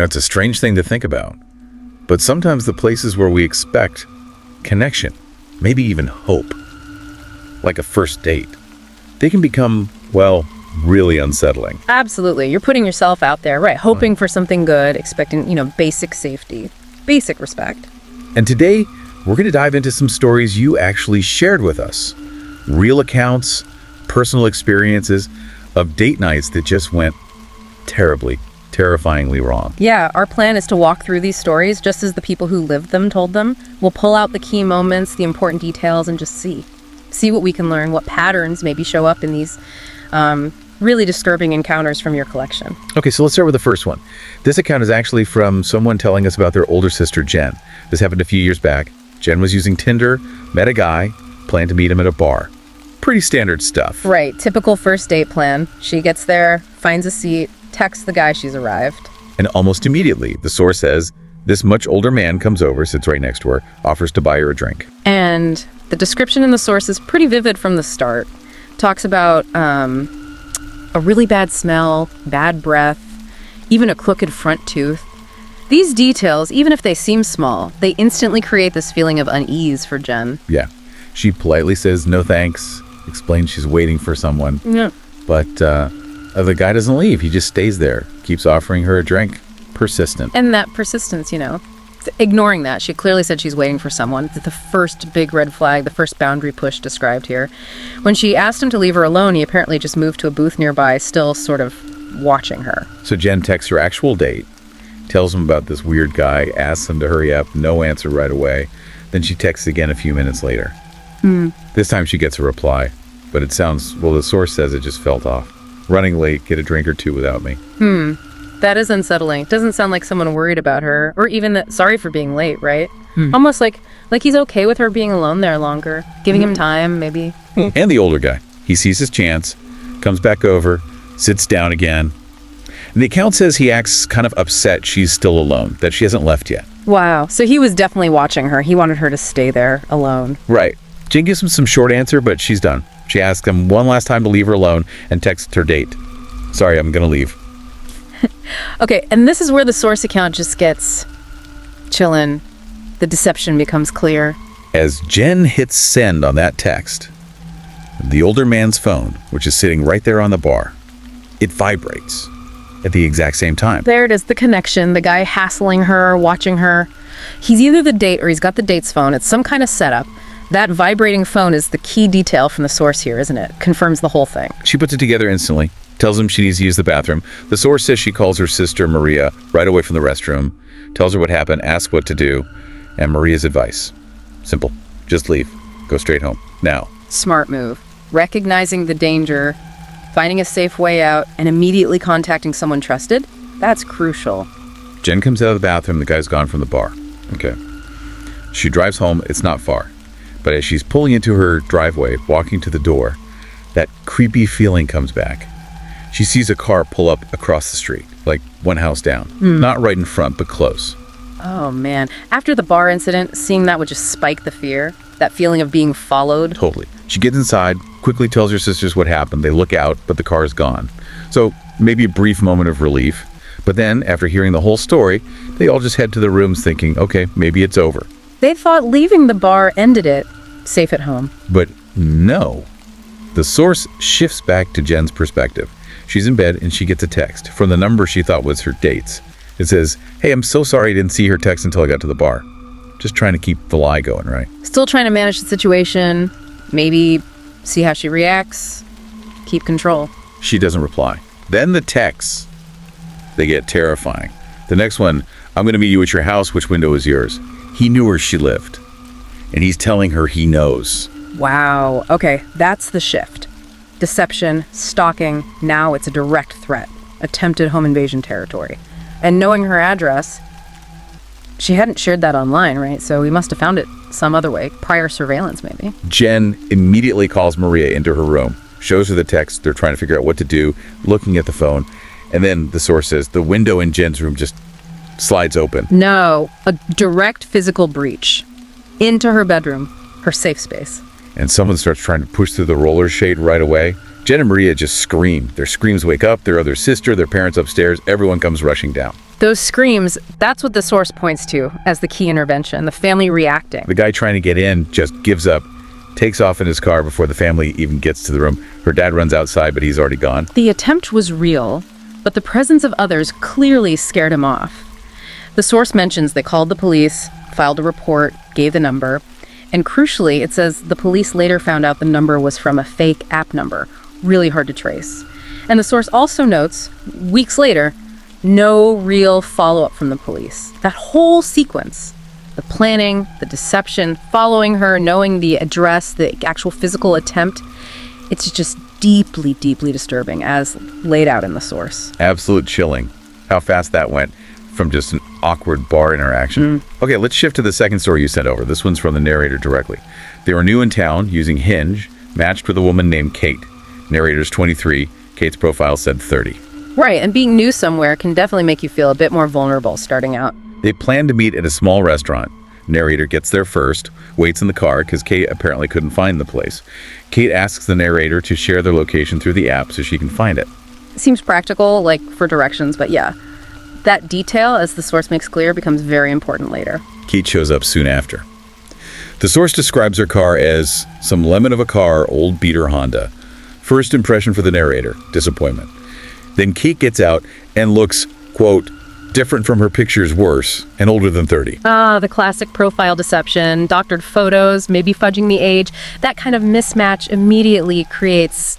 It's a strange thing to think about. But sometimes the places where we expect connection, maybe even hope, like a first date, they can become, well, really unsettling. Absolutely. You're putting yourself out there, right? Hoping for something good, expecting, basic safety, basic respect. And today, we're going to dive into some stories you actually shared with us. Real accounts, personal experiences of date nights that just went terrifyingly wrong. Yeah, our plan is to walk through these stories just as the people who lived them told them. We'll pull out the key moments, the important details, and just see what we can learn, what patterns maybe show up in these really disturbing encounters from your collection. Okay, so let's start with the first one. This account is actually from someone telling us about their older sister, Jen. This happened a few years back. Jen was using Tinder, met a guy, planned to meet him at a bar. Pretty standard stuff. Right, typical first date plan. She gets there, finds a seat, texts the guy she's arrived. And almost immediately, the source says, this much older man comes over, sits right next to her, offers to buy her a drink. And the description in the source is pretty vivid from the start. Talks about a really bad smell, bad breath, even a crooked front tooth. These details, even if they seem small, they instantly create this feeling of unease for Jen. Yeah. She politely says no thanks, explains she's waiting for someone. Yeah. But the guy doesn't leave. He just stays there, keeps offering her a drink. Persistent. And that persistence, ignoring that. She clearly said she's waiting for someone. The first big red flag, the first boundary push described here. When she asked him to leave her alone, he apparently just moved to a booth nearby, still sort of watching her. So Jen texts her actual date, tells him about this weird guy, asks him to hurry up, no answer right away. Then she texts again a few minutes later. This time she gets a reply, but it sounds, the source says it just felt off. Running late, get a drink or two without me. That is unsettling. It doesn't sound like someone worried about her, or even that sorry for being late, right? Almost like he's okay with her being alone there longer, giving him time, maybe. And the older guy. He sees his chance, comes back over, sits down again. And the account says he acts kind of upset she's still alone, that she hasn't left yet. Wow. So he was definitely watching her. He wanted her to stay there alone. Right. Jen gives him some short answer, but she's done. She asks him one last time to leave her alone and texts her date. Sorry, I'm going to leave. Okay, and this is where the source account just gets chillin'. The deception becomes clear. As Jen hits send on that text, the older man's phone, which is sitting right there on the bar, it vibrates at the exact same time. There it is, the connection, the guy hassling her, watching her. He's either the date or he's got the date's phone. It's some kind of setup. That vibrating phone is the key detail from the source here, isn't it? Confirms the whole thing. She puts it together instantly. Tells him she needs to use the bathroom. The source says she calls her sister Maria right away from the restroom, tells her what happened, asks what to do, and Maria's advice. Simple. Just leave. Go straight home. Now. Smart move. Recognizing the danger, finding a safe way out, and immediately contacting someone trusted. That's crucial. Jen comes out of the bathroom. The guy's gone from the bar. Okay. She drives home. It's not far. But as she's pulling into her driveway, walking to the door, that creepy feeling comes back. She sees a car pull up across the street, like one house down. Not right in front, but close. Oh, man. After the bar incident, seeing that would just spike the fear. That feeling of being followed. Totally. She gets inside, quickly tells her sisters what happened. They look out, but the car is gone. So maybe a brief moment of relief. But then, after hearing the whole story, they all just head to their rooms thinking, okay, maybe it's over. They thought leaving the bar ended it. Safe at home. But no. The source shifts back to Jen's perspective. She's in bed and she gets a text from the number she thought was her date's. It says, hey, I'm so sorry I didn't see her text until I got to the bar. Just trying to keep the lie going, right? Still trying to manage the situation. Maybe see how she reacts. Keep control. She doesn't reply. Then the texts, they get terrifying. The next one, I'm going to meet you at your house. Which window is yours? He knew where she lived. And he's telling her he knows. Wow. Okay, that's the shift. Deception, stalking, now it's a direct threat. Attempted home invasion territory. And knowing her address, she hadn't shared that online, right? So we must have found it some other way. Prior surveillance, maybe. Jen immediately calls Maria into her room, shows her the text. They're trying to figure out what to do, looking at the phone. And then the source says the window in Jen's room just slides open. No, a direct physical breach into her bedroom, her safe space. And someone starts trying to push through the roller shade right away. Jen and Maria just scream. Their screams wake up their other sister, their parents upstairs. Everyone comes rushing down. Those screams, that's what the source points to as the key intervention, the family reacting. The guy trying to get in just gives up, takes off in his car before the family even gets to the room. Her dad runs outside, but he's already gone. The attempt was real, but the presence of others clearly scared him off. The source mentions they called the police, filed a report, gave the number, and crucially, it says the police later found out the number was from a fake app number, really hard to trace. And the source also notes, weeks later, no real follow-up from the police. That whole sequence, the planning, the deception, following her, knowing the address, the actual physical attempt, it's just deeply, deeply disturbing as laid out in the source. Absolute chilling. How fast that went from just an awkward bar interaction. Okay, let's shift to the second story you sent over. This one's from the narrator directly. They were new in town using Hinge, matched with a woman named Kate. Narrator's 23. Kate's profile said 30. Right, and being new somewhere can definitely make you feel a bit more vulnerable starting out. They plan to meet at a small restaurant. Narrator gets there first, waits in the car because Kate apparently couldn't find the place. Kate asks the narrator to share their location through the app so she can find it. Seems practical, like for directions, but yeah. That detail, as the source makes clear, becomes very important later. Kate shows up soon after. The source describes her car as some lemon of a car, old beater Honda. First impression for the narrator, disappointment. Then Kate gets out and looks, quote, different from her pictures, worse, and older than 30. The classic profile deception, doctored photos, maybe fudging the age. That kind of mismatch immediately creates,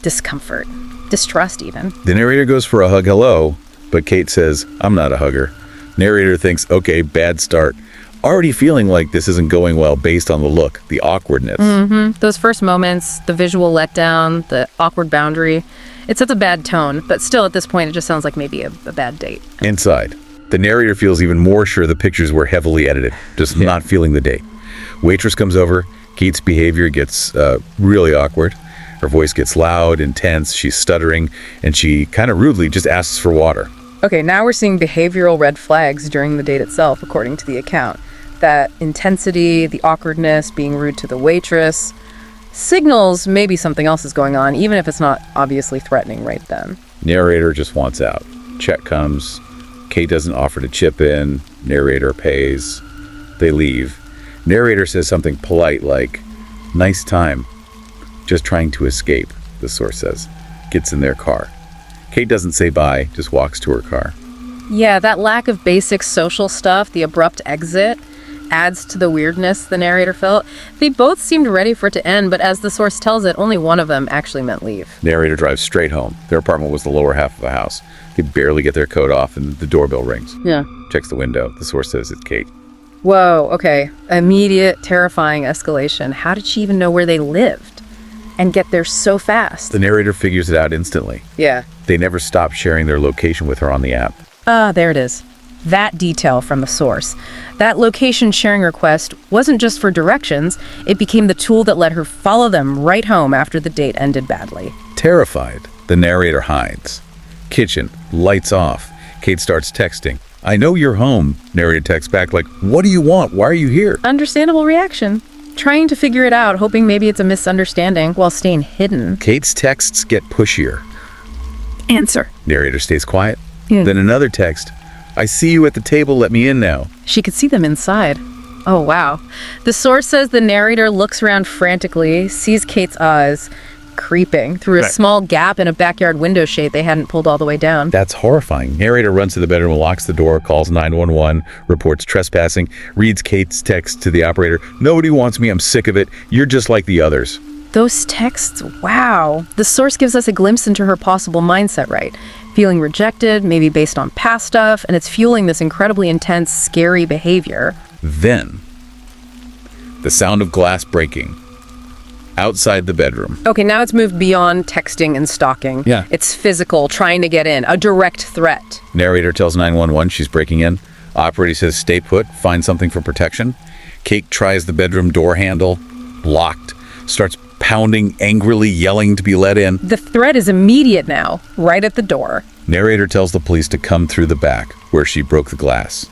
discomfort, distrust even. The narrator goes for a hug hello, but Kate says, I'm not a hugger. Narrator thinks, okay, bad start. Already feeling like this isn't going well based on the look, the awkwardness. Those first moments, the visual letdown, the awkward boundary, it sets a bad tone, but still at this point it just sounds like maybe a bad date. Inside, the narrator feels even more sure the pictures were heavily edited, just not feeling the date. Waitress comes over. Kate's behavior gets really awkward. Her voice gets loud, intense, she's stuttering, and she kind of rudely just asks for water. Okay, now we're seeing behavioral red flags during the date itself, according to the account. That intensity, the awkwardness, being rude to the waitress, signals maybe something else is going on, even if it's not obviously threatening right then. Narrator just wants out. Check comes. Kate doesn't offer to chip in. Narrator pays. They leave. Narrator says something polite like, nice time. Just trying to escape, the source says. Gets in their car. Kate doesn't say bye, just walks to her car. Yeah, that lack of basic social stuff, the abrupt exit, adds to the weirdness the narrator felt. They both seemed ready for it to end, but as the source tells it, only one of them actually meant leave. Narrator drives straight home. Their apartment was the lower half of the house. They barely get their coat off and the doorbell rings. Yeah. Checks the window. The source says it's Kate. Whoa, okay. Immediate, terrifying escalation. How did she even know where they lived? And get there so fast? The narrator figures it out instantly. Yeah. They never stopped sharing their location with her on the app. There it is. That detail from the source. That location sharing request wasn't just for directions, it became the tool that let her follow them right home after the date ended badly. Terrified, the narrator hides. Kitchen, lights off. Kate starts texting. I know you're home. Narrator texts back like, what do you want? Why are you here? Understandable reaction. Trying to figure it out, hoping maybe it's a misunderstanding while staying hidden. Kate's texts get pushier. Answer. Narrator stays quiet. Yeah. Then another text. I see you at the table, let me in now. She could see them inside. Oh, wow. The source says the narrator looks around frantically, sees Kate's eyes creeping through a small gap in a backyard window shade they hadn't pulled all the way down. That's horrifying. Narrator runs to the bedroom, locks the door, calls 911, reports trespassing, reads Kate's text to the operator. Nobody wants me, I'm sick of it. You're just like the others. Those texts, wow. The source gives us a glimpse into her possible mindset, right? Feeling rejected, maybe based on past stuff, and it's fueling this incredibly intense, scary behavior. Then, the sound of glass breaking outside the bedroom. Okay, now it's moved beyond texting and stalking. Yeah. It's physical, trying to get in, a direct threat. Narrator tells 911 she's breaking in. Operator says stay put, find something for protection. Kate tries the bedroom door handle, locked, starts pounding, angrily yelling to be let in. The threat is immediate now, right at the door. Narrator tells the police to come through the back, where she broke the glass.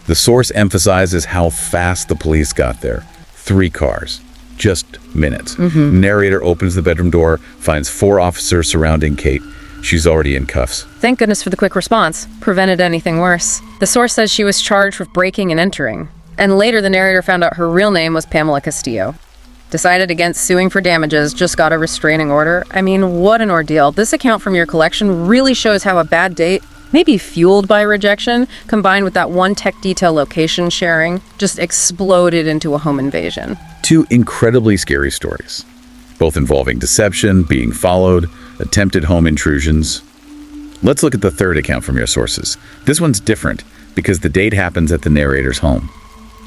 The source emphasizes how fast the police got there. 3 cars. just minutes. Narrator opens the bedroom door, finds 4 officers surrounding Kate. She's already in cuffs. Thank goodness for the quick response. Prevented anything worse. The source says she was charged with breaking and entering. And later the narrator found out her real name was Pamela Castillo. Decided against suing for damages, just got a restraining order. I mean, what an ordeal. This account from your collection really shows how a bad date, maybe fueled by rejection, combined with that one tech detail location sharing, just exploded into a home invasion. 2 incredibly scary stories, both involving deception, being followed, attempted home intrusions. Let's look at the third account from your sources. This one's different because the date happens at the narrator's home.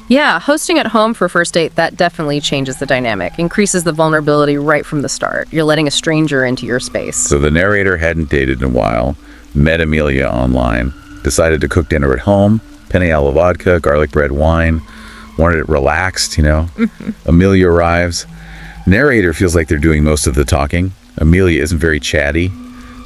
Yeah, hosting at home for a first date, that definitely changes the dynamic, increases the vulnerability right from the start. You're letting a stranger into your space. So the narrator hadn't dated in a while, met Amelia online, decided to cook dinner at home, penne alla vodka, garlic bread, wine, wanted it relaxed, Amelia arrives. Narrator feels like they're doing most of the talking. Amelia isn't very chatty.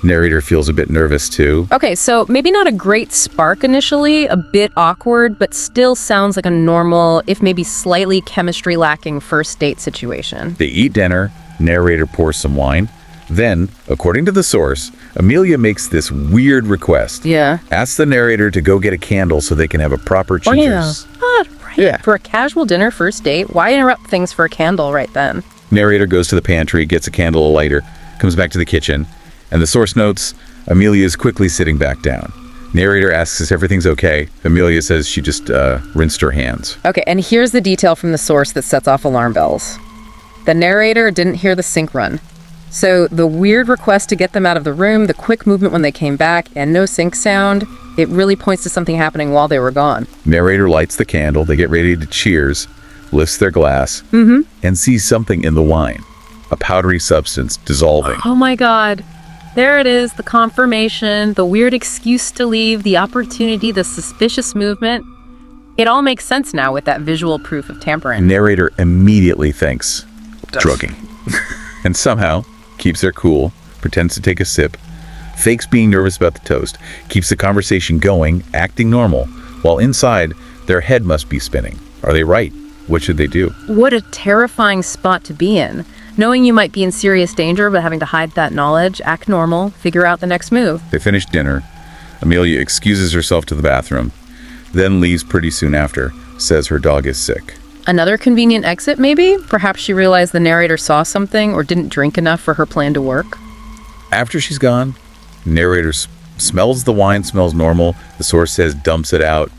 Narrator feels a bit nervous too. Okay, so maybe not a great spark initially, a bit awkward, but still sounds like a normal, if maybe slightly chemistry lacking first date situation. They eat dinner, narrator pours some wine. Then, according to the source, Amelia makes this weird request. Yeah. Asks the narrator to go get a candle so they can have a proper cheers. Right. Yeah. For a casual dinner first date, why interrupt things for a candle right then? Narrator goes to the pantry, gets a candle, a lighter, comes back to the kitchen, and the source notes, Amelia is quickly sitting back down. Narrator asks if everything's okay. Amelia says she just rinsed her hands. Okay, and here's the detail from the source that sets off alarm bells. The narrator didn't hear the sink run. So the weird request to get them out of the room, the quick movement when they came back, and no sink sound, it really points to something happening while they were gone. Narrator lights the candle, they get ready to cheers, lifts their glass, and sees something in the wine. A powdery substance dissolving. Oh my God. There it is, the confirmation, the weird excuse to leave, the opportunity, the suspicious movement. It all makes sense now with that visual proof of tampering. Narrator immediately thinks, drugging. And somehow keeps their cool, pretends to take a sip, fakes being nervous about the toast, keeps the conversation going, acting normal, while inside, their head must be spinning. Are they right? What should they do? What a terrifying spot to be in. Knowing you might be in serious danger, but having to hide that knowledge, act normal, figure out the next move. They finish dinner. Amelia excuses herself to the bathroom, then leaves pretty soon after, says her dog is sick. Another convenient exit, maybe? Perhaps she realized the narrator saw something or didn't drink enough for her plan to work. After she's gone, narrator smells the wine, smells normal. The source says dumps it out,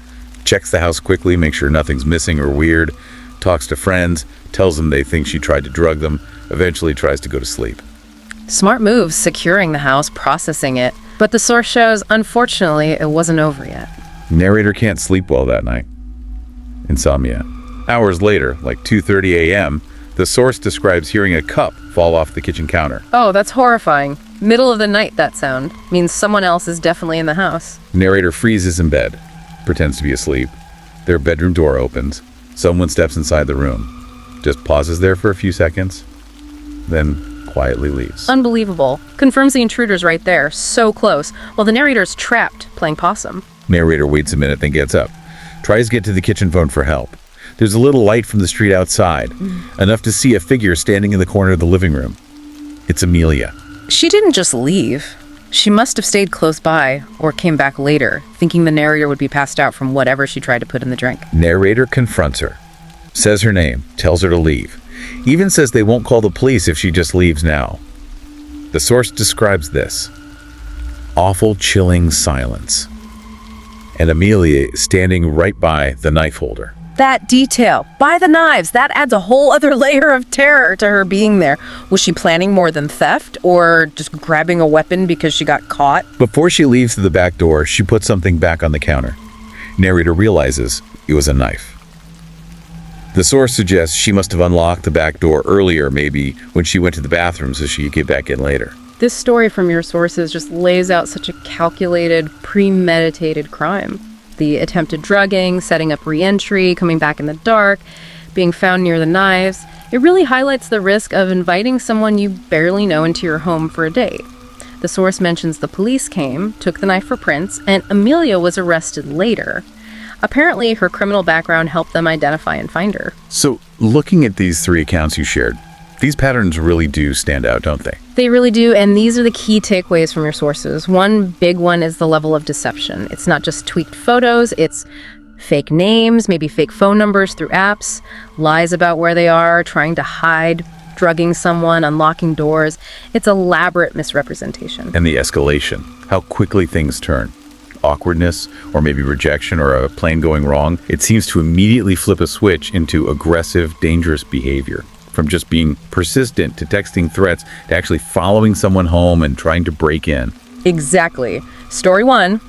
checks the house quickly, makes sure nothing's missing or weird, talks to friends, tells them they think she tried to drug them, eventually tries to go to sleep. Smart moves, securing the house, processing it. But the source shows, unfortunately, it wasn't over yet. Narrator can't sleep well that night. Insomnia. Hours later, like 2:30 a.m., the source describes hearing a cup fall off the kitchen counter. Oh, that's horrifying. Middle of the night, that sound. Means someone else is definitely in the house. Narrator freezes in bed, pretends to be asleep. Their bedroom door opens. Someone steps inside the room. Just pauses there for a few seconds, then quietly leaves. Unbelievable. Confirms the intruder's right there, so close, while the narrator's trapped, playing possum. Narrator waits a minute, then gets up. Tries to get to the kitchen phone for help. There's a little light from the street outside, enough to see a figure standing in the corner of the living room. It's Amelia. She didn't just leave. She must have stayed close by, or came back later, thinking the narrator would be passed out from whatever she tried to put in the drink. Narrator confronts her, says her name, tells her to leave. Even says they won't call the police if she just leaves now. The source describes this. Awful, chilling silence. And Amelia is standing right by the knife holder. That detail, by the knives, that adds a whole other layer of terror to her being there. Was she planning more than theft, or just grabbing a weapon because she got caught? Before she leaves to the back door, she puts something back on the counter. Narrator realizes it was a knife. The source suggests she must have unlocked the back door earlier, maybe when she went to the bathroom so she could get back in later. This story from your sources just lays out such a calculated, premeditated crime. The attempted drugging, setting up re-entry, coming back in the dark, being found near the knives. It really highlights the risk of inviting someone you barely know into your home for a date. The source mentions the police came, took the knife for prints, and Amelia was arrested later. Apparently, her criminal background helped them identify and find her. So, looking at these 3 accounts you shared, these patterns really do stand out, don't they? They really do, and these are the key takeaways from your sources. One big one is the level of deception. It's not just tweaked photos, it's fake names, maybe fake phone numbers through apps, lies about where they are, trying to hide, drugging someone, unlocking doors. It's elaborate misrepresentation. And the escalation, how quickly things turn. Awkwardness, or maybe rejection, or a plane going wrong, it seems to immediately flip a switch into aggressive, dangerous behavior. From just being persistent to texting threats to actually following someone home and trying to break in. Exactly. Story 1,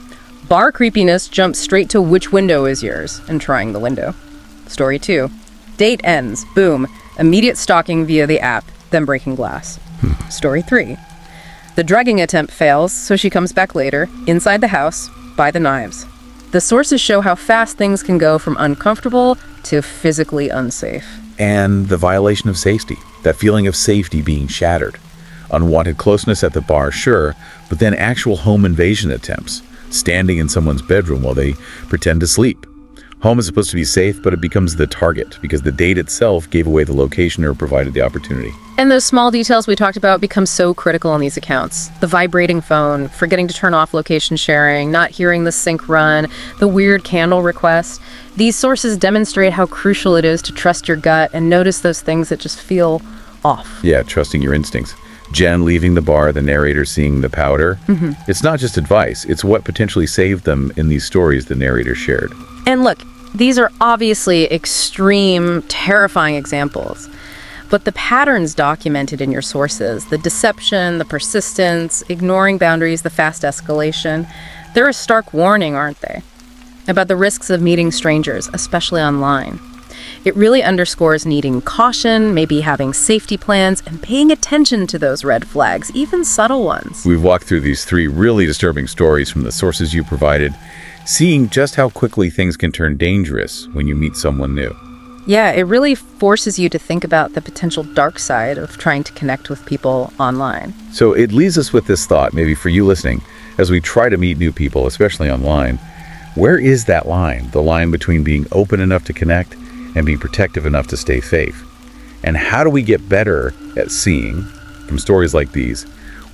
bar creepiness jumps straight to which window is yours and trying the window. Story 2, date ends, boom, immediate stalking via the app, then breaking glass. Story 3, the drugging attempt fails, so she comes back later, inside the house, by the knives. The sources show how fast things can go from uncomfortable to physically unsafe. And the violation of safety, that feeling of safety being shattered. Unwanted closeness at the bar, sure, but then actual home invasion attempts, standing in someone's bedroom while they pretend to sleep. Home is supposed to be safe, but it becomes the target because the date itself gave away the location or provided the opportunity. And those small details we talked about become so critical in these accounts. The vibrating phone, forgetting to turn off location sharing, not hearing the sync run, the weird candle request. These sources demonstrate how crucial it is to trust your gut and notice those things that just feel off. Yeah, trusting your instincts. Jen leaving the bar, the narrator seeing the powder. It's not just advice, it's what potentially saved them in these stories the narrator shared. And look, these are obviously extreme, terrifying examples. But the patterns documented in your sources, the deception, the persistence, ignoring boundaries, the fast escalation, they're a stark warning, aren't they? About the risks of meeting strangers, especially online. It really underscores needing caution, maybe having safety plans, and paying attention to those red flags, even subtle ones. We've walked through these 3 really disturbing stories from the sources you provided, seeing just how quickly things can turn dangerous when you meet someone new. Yeah, it really forces you to think about the potential dark side of trying to connect with people online. So it leaves us with this thought, maybe for you listening, as we try to meet new people, especially online. Where is that line? The line between being open enough to connect and being protective enough to stay safe? And how do we get better at seeing, from stories like these,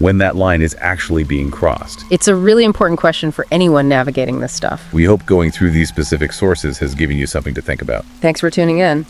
when that line is actually being crossed? It's a really important question for anyone navigating this stuff. We hope going through these specific sources has given you something to think about. Thanks for tuning in.